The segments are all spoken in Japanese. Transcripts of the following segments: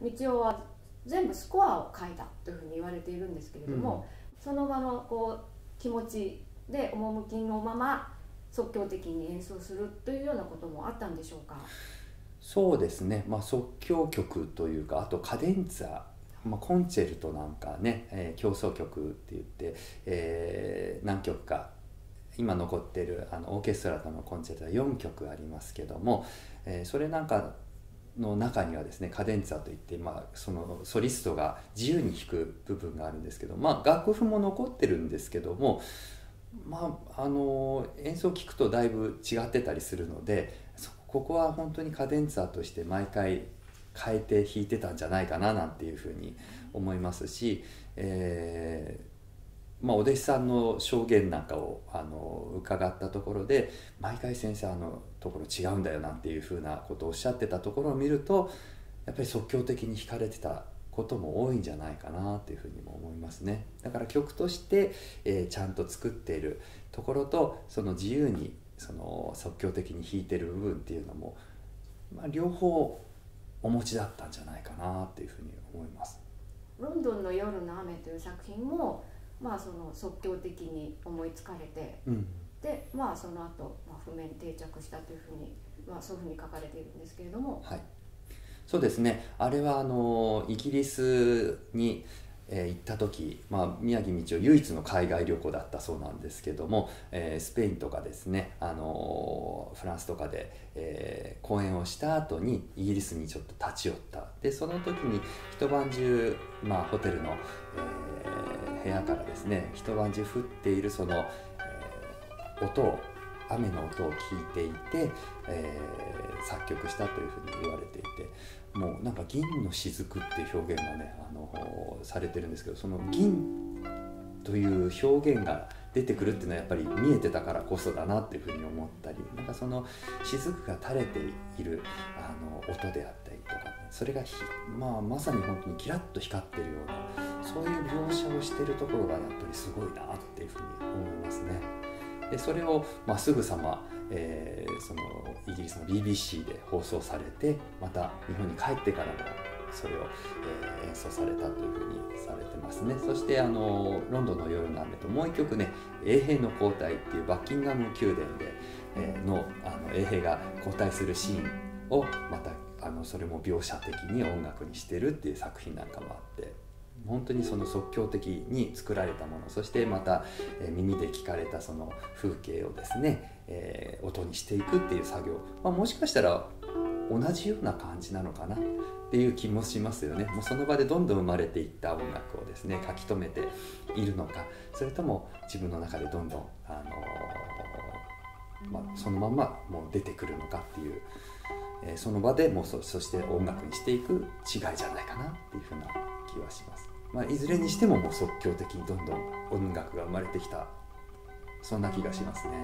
道夫は全部スコアを書いたというふうに言われているんですけれども、その場のこう気持ちで趣のまま即興的に演奏するというようなこともあったんでしょうか？そうですね、即興曲というか、あとカデンツァ、コンチェルトなんかね、協奏曲って言って、何曲か今残っているオーケストラとのコンチェルトは4曲ありますけども、それなんかの中にはですね、カデンツァといって、そのソリストが自由に弾く部分があるんですけど、楽譜も残ってるんですけども、演奏を聴くとだいぶ違ってたりするので、ここは本当にカデンツァとして毎回変えて弾いてたんじゃないかななんていうふうに思いますし、お弟子さんの証言なんかを伺ったところで、毎回先生ところ違うんだよなんていうふうなことをおっしゃってたところを見ると、やっぱり即興的に弾かれてたことも多いんじゃないかなというふうにも思いますね。だから曲として、ちゃんと作っているところと、その自由にその即興的に弾いてる部分っていうのも、両方お持ちだったんじゃないかなというふうに思います。ロンドンの夜の雨という作品も、その即興的に思いつかれて、で、その後、譜面定着したというふうに、そういうふうに書かれているんですけれども、はい、そうですね。あれはイギリスに行った時、宮城道夫唯一の海外旅行だったそうなんですけども、スペインとかですね、フランスとかで、公演をした後にイギリスにちょっと立ち寄った。でその時に一晩中、ホテルの、部屋からですね、一晩中降っているその、雨の音を聞いていて、作曲したというふうに言われていて、もうなんか銀の雫っていう表現がね、されてるんですけど、その銀という表現が出てくるっていうのはやっぱり見えてたからこそだなっていうふうに思ったり、なんかその雫が垂れている音であったりとか、それがまさに本当にキラッと光ってるような、そういう描写をしてるところがやっぱりすごいなっていうふうに思いますね。でそれを、すぐさま、そのイギリスの BBC で放送されて、また日本に帰ってからもそれを、演奏されたというふうにされてますね。そしてロンドンの夜の雨と、もう一曲ね、衛兵の交代っていうバッキンガム宮殿で、衛兵が交代するシーンをまたそれも描写的に音楽にしてるっていう作品なんかもあって、本当にその即興的に作られたもの、そしてまた耳で聞かれたその風景をですね、音にしていくっていう作業、もしかしたら同じような感じなのかなっていう気もしますよね。もうその場でどんどん生まれていった音楽をですね、書き留めているのか、それとも自分の中でどんどんそのままもう出てくるのかっていう、その場でもうそして音楽にしていく違いじゃないかなっていうふうな気はします。いずれにしてももう即興的にどんどん音楽が生まれてきた、そんな気がしますね。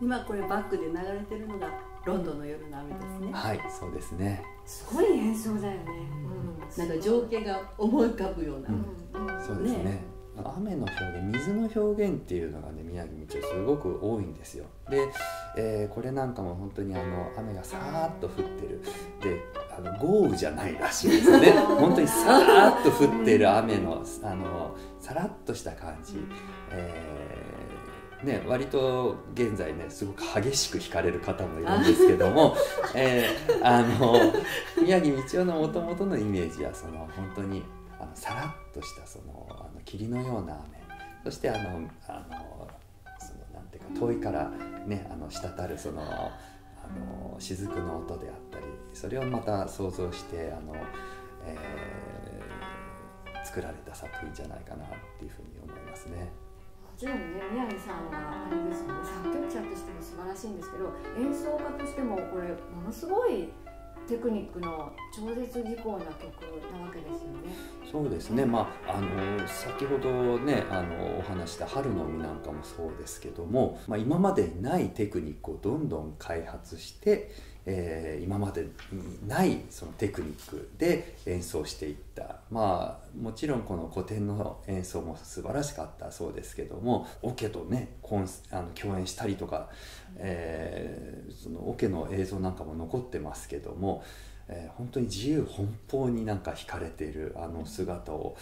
今これバックで流れてるのがロンドンの夜の雨ですね。はい、そうですね。すごい演奏だよね。なんか情景が思い浮かぶような、そうですね。雨の表現、水の表現っていうのがね、宮城道夫すごく多いんですよ。で、これなんかも本当に雨がさーっと降ってる。で、豪雨じゃないらしいですね。本当にさーっと降ってる雨のさらっとした感じ。割と現在ね、すごく激しく弾かれる方もいるんですけども、宮城道夫のもともとのイメージはその本当にさらっとしたその霧のような雨、そしてそのなんていうか遠いからね、滴るその雫の音であったり、それをまた想像して作られた作品じゃないかなっていうふうに思いますね。もちろんね、宮城さんはあれですよね、作曲者としても素晴らしいんですけど、演奏家としてもこれものすごいテクニックの超絶技巧な曲なわけですよね。そうですね、先ほどねお話した春の海なんかもそうですけども、今までにないテクニックをどんどん開発して、今までにないそのテクニックで演奏していった。もちろんこの古典の演奏も素晴らしかったそうですけども、オケとね共演したりとか、そのオケの映像なんかも残ってますけども、本当に自由奔放になんか惹かれているあの姿を、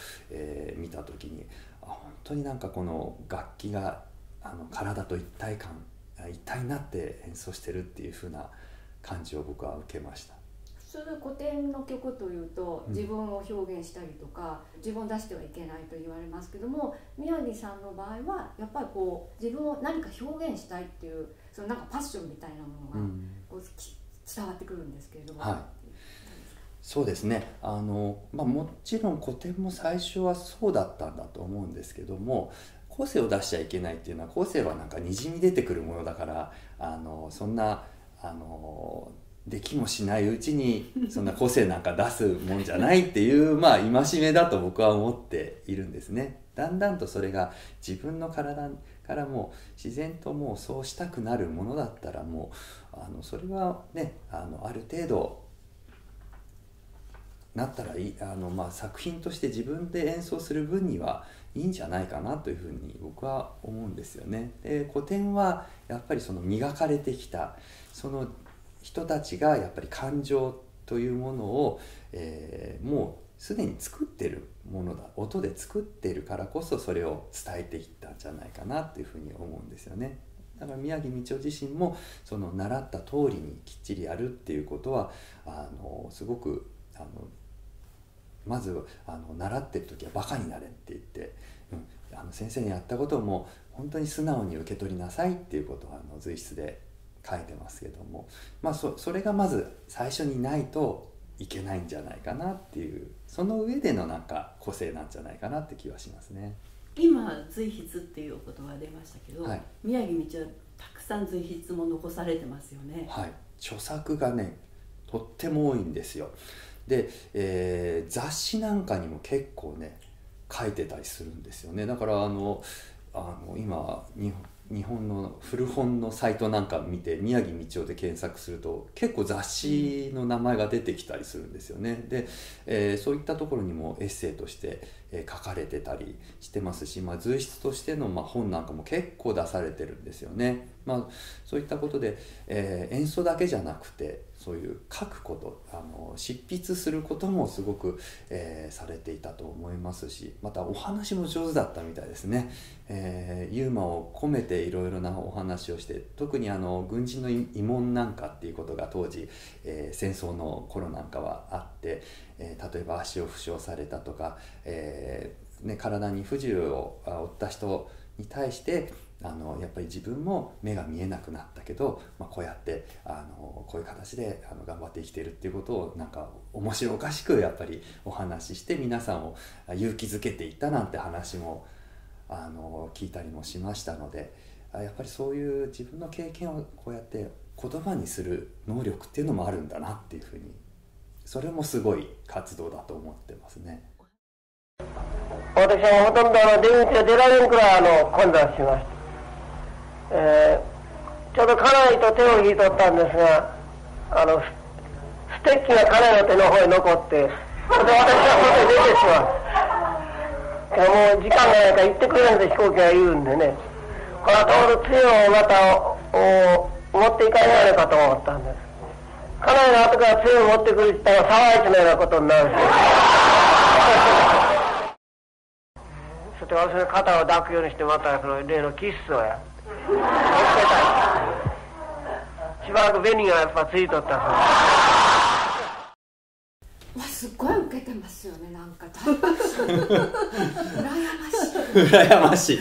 見た時に本当になんかこの楽器が体と一体になって演奏してるっていう風な感じを僕は受けました。普通古典の曲というと自分を表現したりとか、自分を出してはいけないと言われますけども、宮城さんの場合はやっぱりこう自分を何か表現したいっていうそのなんかパッションみたいなものがこう伝わってくるんですけれども、はい、そうですね、もちろん古典も最初はそうだったんだと思うんですけども、個性を出しちゃいけないっていうのは、個性はなんかにじみ出てくるものだから、そんなできもしないうちにそんな個性なんか出すもんじゃないっていう戒めだと僕は思っているんですね。だんだんとそれが自分の体からも自然ともうそうしたくなるものだったら、もうそれはねある程度なったらいい作品として自分で演奏する分にはいいんじゃないかなというふうに僕は思うんですよね。で古典はやっぱりその磨かれてきたその人たちがやっぱり感情というものを、もうすでに作ってるものだ、音で作っているからこそそれを伝えていったんじゃないかなというふうに思うんですよね。だから宮城道夫自身もその習った通りにきっちりやるっていうことはすごくまず習ってる時はバカになれって言って、先生にやったことをもう本当に素直に受け取りなさいっていうことを随筆で書いてますけども、それがまず最初にないといけないんじゃないかなっていう、その上でのなんか個性なんじゃないかなって気はしますね。今随筆っていうお言葉が出ましたけど、はい、宮城道はたくさん随筆も残されてますよね。はい、著作がねとっても多いんですよ。で、雑誌なんかにも結構ね書いてたりするんですよね。だから今日本の古本のサイトなんか見て宮城道夫で検索すると結構雑誌の名前が出てきたりするんですよね。で、そういったところにもエッセイとして書かれてたりしてますし、随筆としての本なんかも結構出されてるんですよね。そういったことで、演奏だけじゃなくてそういう書くこと執筆することもすごく、されていたと思いますし、またお話も上手だったみたいですね。ユーモアを込めていろいろなお話をして、特に軍人の慰問なんかっていうことが当時、戦争の頃なんかはあって、例えば足を負傷されたとか、体に不自由を負った人に対してやっぱり自分も目が見えなくなったけど、こうやってこういう形で頑張って生きているっていうことをなんか面白おかしくやっぱりお話しして皆さんを勇気づけていったなんて話も聞いたりもしましたので、やっぱりそういう自分の経験をこうやって言葉にする能力っていうのもあるんだなっていうふうに、それもすごい活動だと思ってますね。私はほとんど出口を出られんくらい混雑しました。ちょうど家内と手を引いとったんですが、ステッキが家内の手の方へ残って、で私は外へ出てしまう。もう時間がないから行ってくれんと飛行機が言うんでね、これは通る杖をまた持っていかれないかと思ったんです。家内の後から杖を持ってくるって言ったら沢市のようなことになるしそして私の肩を抱くようにして、またその例のキッスをやしばらく紅がやっぱついとったすっごい受けてますよね。なんか大爆笑羨ましい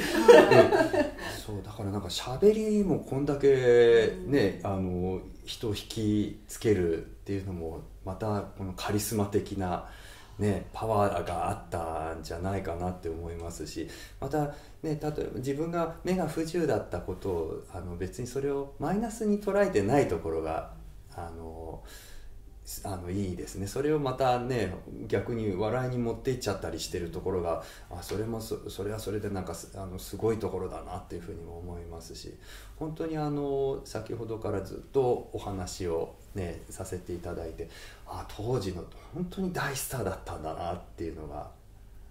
そうだからなんか喋りもこんだけね、人を引きつけるっていうのもまたこのカリスマ的なパワーがあったんじゃないかなって思いますし、また例えば自分が目が不自由だったことを別にそれをマイナスに捉えてないところがいいですね。それをまた逆に笑いに持っていっちゃったりしてるところがそれはそれでなんかすごいところだなっていうふうにも思いますし、本当に先ほどからずっとお話をさせていただいて、当時の本当に大スターだったんだなっていうのが、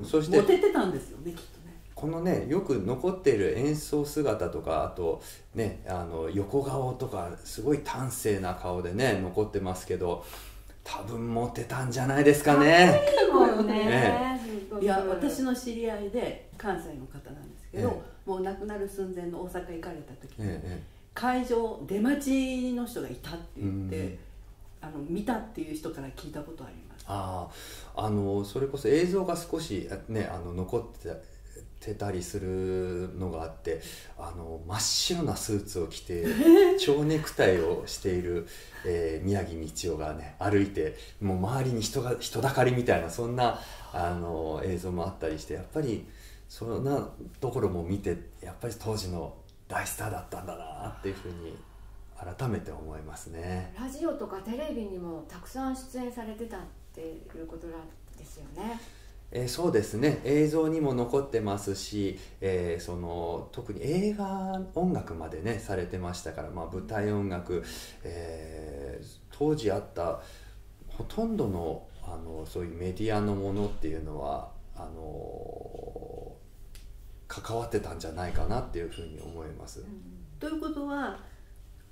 そしてモテてたんですよね、きっとね。このよく残っている演奏姿とか、あと横顔とかすごい端正な顔で残ってますけど、多分モテたんじゃないですかね。もうね、すごくいや私の知り合いで関西の方なんですけど、えもう亡くなる寸前の大阪行かれた時に、え会場出待ちの人がいたって言って、うん見たっていう人から聞いたことあります。それこそ映像が少しね残ってたりするのがあって、真っ白なスーツを着て蝶ネクタイをしている、宮城道夫がね歩いて、もう周りに人だかりみたいな、そんな映像もあったりして、やっぱりそんなところも見て、やっぱり当時の大スターだったんだなっていうふうに改めて思いますね。ラジオとかテレビにもたくさん出演されてたっていうことなんですよね。そうですね、映像にも残ってますし、特に映画音楽までねされてましたから、舞台音楽、当時あったほとんどのそういうメディアのものっていうのは関わってたんじゃないかなっていうふうに思います。ということは、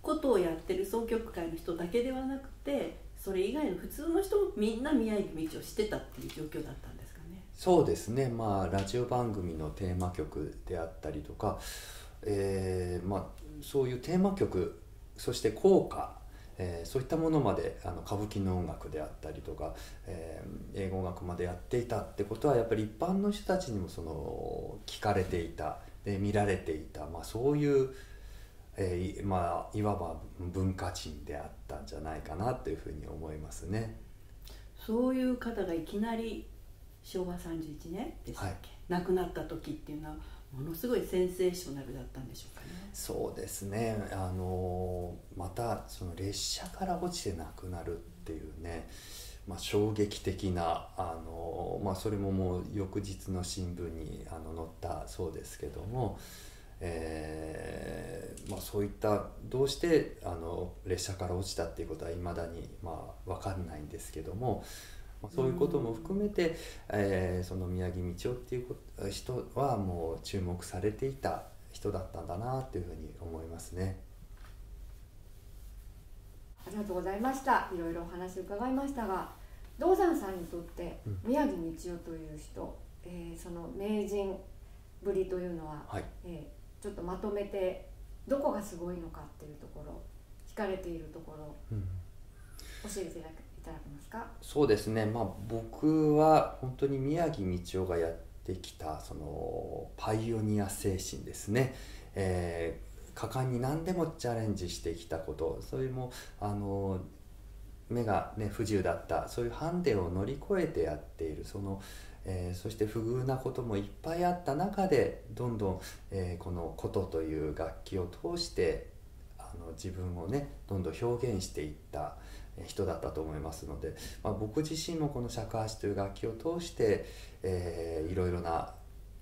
ことをやってる箏曲界の人だけではなくて、それ以外の普通の人もみんな宮城道を知ってたっていう状況だったんですかね。そうですね、ラジオ番組のテーマ曲であったりとか、そういうテーマ曲、そして校歌、そういったものまで歌舞伎の音楽であったりとか、英語音楽までやっていたってことは、やっぱり一般の人たちにも聞かれていた、で見られていた、そういう、いわば文化人であったんじゃないかなというふうに思いますね。そういう方がいきなり昭和31年でしたっけ、亡くなった時っていうのはものすごいセンセーショナルだったんでしょうかね。そうですね、またその列車から落ちて亡くなるっていうね、衝撃的なそれももう翌日の新聞に載ったそうですけども、そういったどうして列車から落ちたっていうことはいまだに分かんないんですけども、そういうことも含めて、その宮城道夫っていう人はもう注目されていた人だったんだなというふうに思いますね。ありがとうございました。いろいろお話を伺いましたが、道山さんにとって宮城道夫という人、その名人ぶりというのは、ちょっとまとめてどこがすごいのかっていうところ、惹かれているところ、教えていただけますか？そうですね、僕は本当に宮城道夫がやってきたそのパイオニア精神ですね、果敢に何でもチャレンジしてきたこと、それも目が、不自由だった、そういうハンデを乗り越えてやっている、そして不遇なこともいっぱいあった中で、どんどん、この琴という楽器を通して自分をどんどん表現していった人だったと思いますので、僕自身もこの尺八という楽器を通して、いろいろな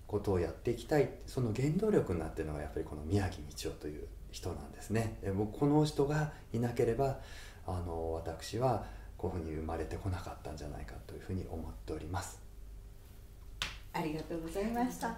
ことをやっていきたい、その原動力になっているのがやっぱりこの宮城道夫という人なんですね。僕この人がいなければ私はこういうふうに生まれてこなかったんじゃないかというふうに思っております。ありがとうございました。